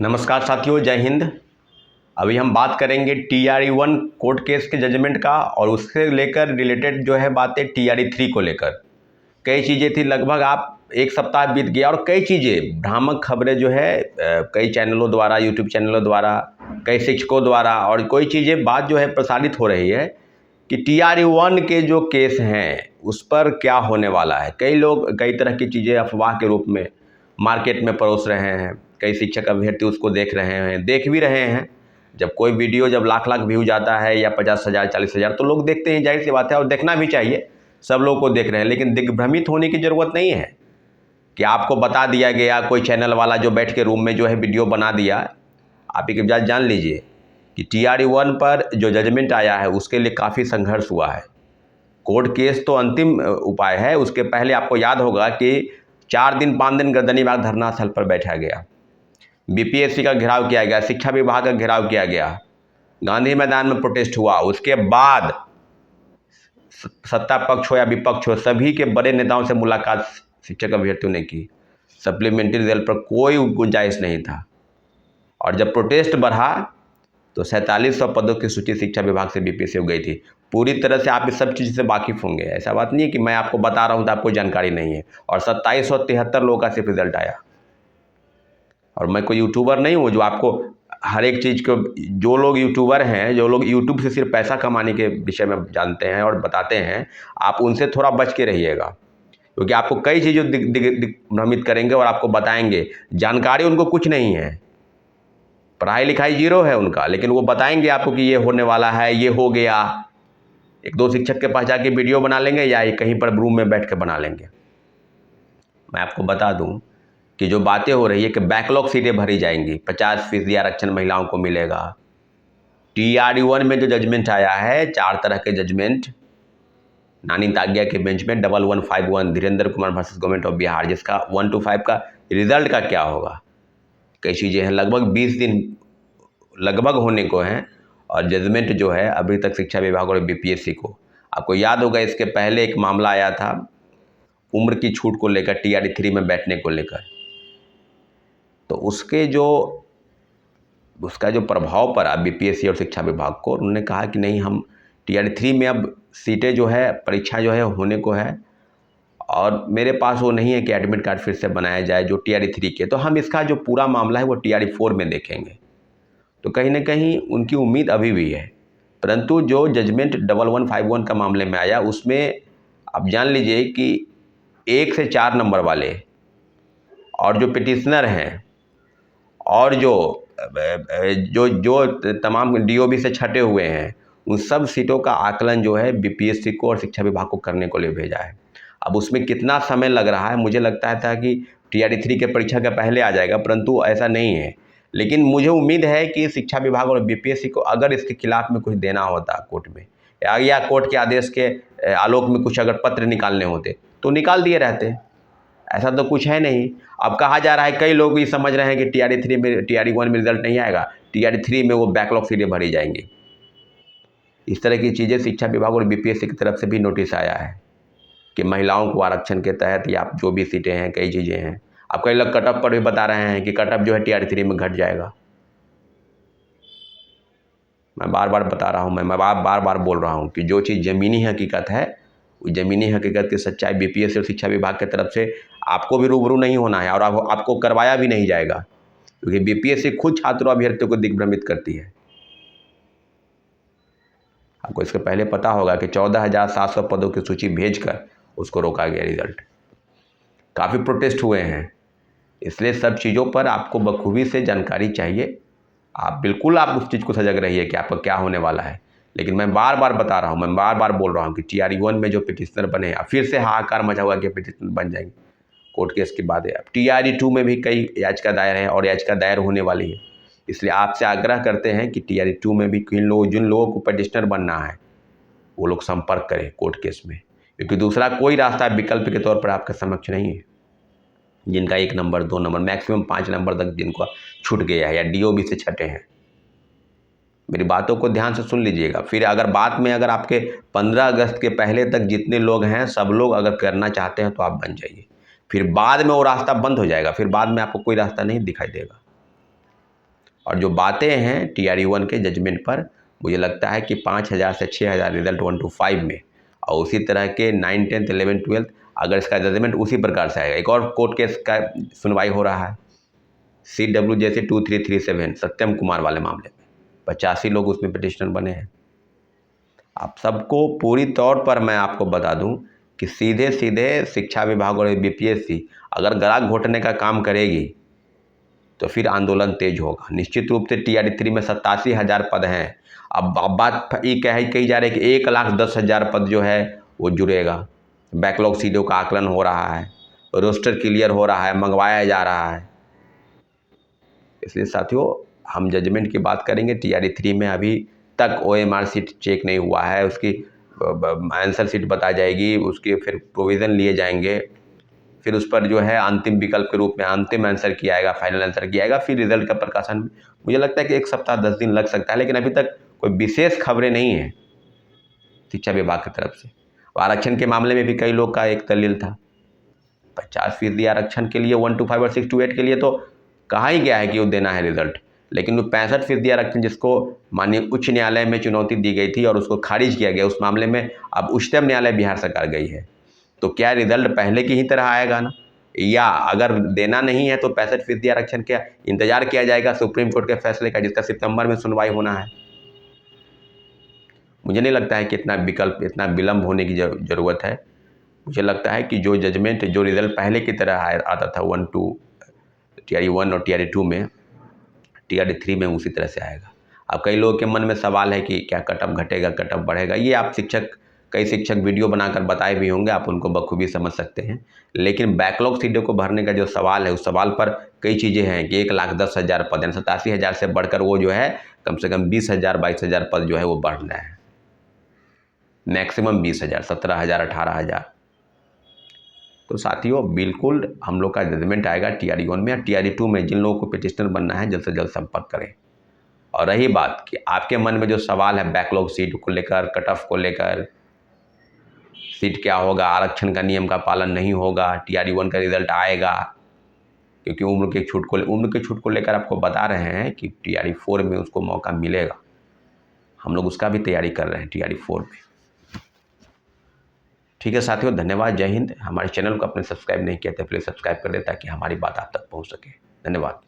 नमस्कार साथियों, जय हिंद। अभी हम बात करेंगे TRE-1 कोर्ट केस के जजमेंट का और उससे लेकर रिलेटेड जो है बातें TRE-3 को लेकर। कई चीज़ें थी, लगभग आप एक सप्ताह बीत गया और कई चीज़ें भ्रामक खबरें जो है कई चैनलों द्वारा, यूट्यूब चैनलों द्वारा, कई शिक्षकों द्वारा और कोई चीज़ें बात जो है प्रसारित हो रही है कि TRE-1 के जो केस हैं उस पर क्या होने वाला है। कई लोग कई तरह की चीज़ें अफवाह के रूप में मार्केट में परोस रहे हैं। कई शिक्षक अभ्यर्थी उसको देख रहे हैं, देख भी रहे हैं। जब कोई वीडियो जब लाख लाख व्यू जाता है या 50,000 40,000 तो लोग देखते हैं, जाहिर सी बात है, और देखना भी चाहिए। सब लोग को देख रहे हैं, लेकिन दिग्भ्रमित होने की ज़रूरत नहीं है कि आपको बता दिया गया, कोई चैनल वाला जो बैठ के रूम में जो है वीडियो बना दिया। आप एक बात जान लीजिए कि TRE-1 पर जो जजमेंट आया है उसके लिए काफ़ी संघर्ष हुआ है। कोर्ट केस तो अंतिम उपाय है, उसके पहले आपको याद होगा कि 4 दिन 5 दिन गर्दनीबाग धरना स्थल पर बैठा गया, BPSC का घेराव किया गया, शिक्षा विभाग का घेराव किया गया, गांधी मैदान में प्रोटेस्ट हुआ। उसके बाद सत्ता पक्ष हो या विपक्ष हो, सभी के बड़े नेताओं से मुलाकात शिक्षक अभ्यर्थियों ने की। सप्लीमेंट्री रिजल्ट पर कोई गुंजाइश नहीं था और जब प्रोटेस्ट बढ़ा तो 4700 पदों की सूची शिक्षा विभाग से BPSC हो गई थी। पूरी तरह से आप इस सब चीज़ से वाकिफ़ होंगे। ऐसा बात नहीं है कि मैं आपको बता रहा हूँ तो आपको जानकारी नहीं है। और 2773 लोगों का सिर्फ रिजल्ट आया। और मैं कोई यूट्यूबर नहीं हूँ जो आपको हर एक चीज़ को, जो लोग यूट्यूबर हैं, जो लोग यूट्यूब से सिर्फ पैसा कमाने के विषय में जानते हैं और बताते हैं, आप उनसे थोड़ा बच के रहिएगा, क्योंकि आपको कई चीज़ें दिग्भ्रमित करेंगे और आपको बताएंगे। जानकारी उनको कुछ नहीं है, पढ़ाई लिखाई जीरो है उनका, लेकिन वो बताएंगे आपको कि ये होने वाला है, ये हो गया। एक दो शिक्षक के पास जाके वीडियो बना लेंगे या कहीं पर रूम में बैठ के बना लेंगे। मैं आपको बता दूं कि जो बातें हो रही है कि बैकलॉग सीटें भरी जाएंगी, 50% आरक्षण महिलाओं को मिलेगा। TRE-1 में जो जजमेंट आया है, 4 तरह के जजमेंट नानी ताग्या के बेंच में 1151 Dhirendra Kumar versus government of Bihar, जिसका 1 to 5 का रिजल्ट का क्या होगा। कई चीज़ें हैं, लगभग 20 दिन लगभग होने को हैं और जजमेंट जो है अभी तक शिक्षा विभाग और BPSC को। आपको याद होगा इसके पहले एक मामला आया था उम्र की छूट को लेकर, TRE-3 में बैठने को लेकर। तो उसका जो प्रभाव पड़ा BPSC और शिक्षा विभाग को, उन्होंने कहा कि नहीं, हम TRE-3 में अब सीटें जो है, परीक्षा जो है होने को है और मेरे पास वो नहीं है कि एडमिट कार्ड फिर से बनाया जाए जो TRE-3 के, तो हम इसका जो पूरा मामला है वो TRE-4 में देखेंगे। तो कहीं ना कहीं उनकी उम्मीद अभी भी है, परंतु जो जजमेंट 1151 का मामले में आया उसमें आप जान लीजिए कि 1 से 4 नंबर वाले और जो पिटिशनर हैं और जो तमाम DOB से छटे हुए हैं, उन सब सीटों का आकलन जो है BPSC को और शिक्षा विभाग को करने को लिए भेजा है। अब उसमें कितना समय लग रहा है, मुझे लगता था कि TRE-3 के परीक्षा के पहले आ जाएगा, परंतु ऐसा नहीं है। लेकिन मुझे उम्मीद है कि शिक्षा विभाग और BPSC को अगर इसके खिलाफ में कुछ देना होता कोर्ट में या कोर्ट के आदेश के आलोक में कुछ अगर पत्र निकालने होते तो निकाल दिए रहते। ऐसा तो कुछ है नहीं। अब कहा जा रहा है, कई लोग ये समझ रहे हैं कि TRE-1 में रिजल्ट नहीं आएगा, TRE-3 में वो बैकलॉग सीटें भरी जाएंगी। इस तरह की चीज़ें शिक्षा विभाग और BPSC की तरफ से भी नोटिस आया है कि महिलाओं को आरक्षण के तहत या जो भी सीटें हैं, कई चीज़ें हैं। अब कई लोग कटअप पर भी बता रहे हैं कि कटअप जो है TRE-3 में घट जाएगा। मैं बार बार बता रहा हूँ, मैं बार बार बोल रहा हूँ कि जो चीज़ ज़मीनी हकीकत है, उस ज़मीनी हकीकत की सच्चाई BPSC और शिक्षा विभाग की तरफ से आपको भी रूबरू नहीं होना है और आपको करवाया भी नहीं जाएगा, क्योंकि BPSC खुद छात्रों अभ्यर्थियों को दिग्भ्रमित करती है। आपको इसके पहले पता होगा कि 14,700 पदों की सूची भेजकर उसको रोका गया रिजल्ट। काफ़ी प्रोटेस्ट हुए हैं, इसलिए सब चीज़ों पर आपको बखूबी से जानकारी चाहिए। आप उस चीज़ को सजग रहिए कि आपका क्या होने वाला है। लेकिन मैं बार बार बता रहा हूँ, मैं बार बार बोल रहा हूँ कि TRE-1 में जो पिटिशनर बने, अब फिर से हाहाकार मचा हुआ कि पिटिशनर बन जाएंगे कोर्ट केस के बाद। अब TRE-2 में भी कई याचिका दायर है और याचिका दायर होने वाली है। इसलिए आपसे आग्रह करते हैं कि TRE-2 में भी जिन लोगों को पिटिशनर बनना है वो लोग संपर्क करें कोर्ट केस में, क्योंकि दूसरा कोई रास्ता विकल्प के तौर पर आपके समक्ष नहीं है। जिनका 1 नंबर 2 नंबर मैक्सिमम 5 नंबर तक जिनको छूट गया है या DOB से छटे हैं, मेरी बातों को ध्यान से सुन लीजिएगा। फिर अगर आपके 15 अगस्त के पहले तक जितने लोग हैं सब लोग अगर करना चाहते हैं तो आप बन जाइए। फिर बाद में वो रास्ता बंद हो जाएगा, फिर बाद में आपको कोई रास्ता नहीं दिखाई देगा। और जो बातें हैं TRE-1 के जजमेंट पर, मुझे लगता है कि 5,000 से 6,000 रिजल्ट 1 to 5 में, और उसी तरह के 9, 10, 11, 12 अगर इसका जजमेंट उसी प्रकार से आएगा। एक और कोर्ट केस का सुनवाई हो रहा है CW जैसे 2337 सत्यम कुमार वाले मामले में, 85 लोग उसमें पिटिशनर बने हैं। आप सबको पूरी तौर पर मैं आपको बता दूं कि सीधे सीधे शिक्षा विभाग और BPSC अगर ग्राहक घोटने का काम करेगी तो फिर आंदोलन तेज होगा। निश्चित रूप से TRE-3 में 87,000 पद हैं। अब बात ये कही जा रही है कि 1,10,000 पद जो है वो जुड़ेगा। बैकलॉग सीटों का आकलन हो रहा है, रोस्टर क्लियर हो रहा है, मंगवाया जा रहा है। इसलिए साथियों, हम जजमेंट की बात करेंगे। TRE-3 में अभी तक OMR सीट चेक नहीं हुआ है, उसकी आंसर सीट बताई जाएगी, उसके फिर प्रोविज़न लिए जाएंगे, फिर उस पर जो है अंतिम विकल्प के रूप में अंतिम आंसर किया जाएगा, फाइनल आंसर किया जाएगा, फिर रिजल्ट का प्रकाशन। मुझे लगता है कि 1 सप्ताह 10 दिन लग सकता है, लेकिन अभी तक कोई विशेष खबरें नहीं हैं शिक्षा विभाग की तरफ से। आरक्षण के मामले में भी कई लोग का एक दलील था, 50% आरक्षण के लिए 1 to 5 और 6 to 8 के लिए तो कहा ही गया है कि वो देना है रिजल्ट, लेकिन वो 65% आरक्षण जिसको माननीय उच्च न्यायालय में चुनौती दी गई थी और उसको खारिज किया गया, उस मामले में अब उच्चतम न्यायालय बिहार सरकार गई है। तो क्या रिजल्ट पहले की ही तरह आएगा ना, या अगर देना नहीं है तो 65% आरक्षण का इंतजार किया जाएगा सुप्रीम कोर्ट के फैसले का, जिसका सितंबर में सुनवाई होना है। मुझे नहीं लगता है कि इतना विलंब होने की ज़रूरत है। मुझे लगता है कि जो जजमेंट, जो रिजल्ट पहले की तरह आता था 1 to TRE-1 और TRE-2 में, TRE-3 में उसी तरह से आएगा। अब कई लोगों के मन में सवाल है कि क्या कट ऑफ घटेगा, कट ऑफ बढ़ेगा। ये आप कई शिक्षक वीडियो बनाकर बताए भी होंगे, आप उनको बखूबी समझ सकते हैं। लेकिन बैकलॉग सीटों को भरने का जो सवाल है, उस सवाल पर कई चीज़ें हैं कि 1,10,000 पद, 87,000 से बढ़कर वो जो है कम से कम 20,000, 22,000 पद जो है वो बढ़ना है। मैक्सिमम 20,000, 17,000, 18,000। तो साथियों, बिल्कुल हम लोग का जजमेंट आएगा TRE-1 में या TRE-2 में। जिन लोगों को पिटिशनर बनना है जल्द से जल्द संपर्क करें। और रही बात कि आपके मन में जो सवाल है बैकलॉग सीट को लेकर, कट ऑफ को लेकर, सीट क्या होगा, आरक्षण का नियम का पालन नहीं होगा, TRE-1 का रिजल्ट आएगा, क्योंकि उम्र की छूट को लेकर आपको बता रहे हैं कि TRE-4 में उसको मौका मिलेगा। हम लोग उसका भी तैयारी कर रहे हैं TRE-4 में। ठीक है साथियों, धन्यवाद, जय हिंद। हमारे चैनल को आपने सब्सक्राइब नहीं किया तो प्लीज़ सब्सक्राइब कर दें ताकि हमारी बात आप तक पहुंच सके। धन्यवाद।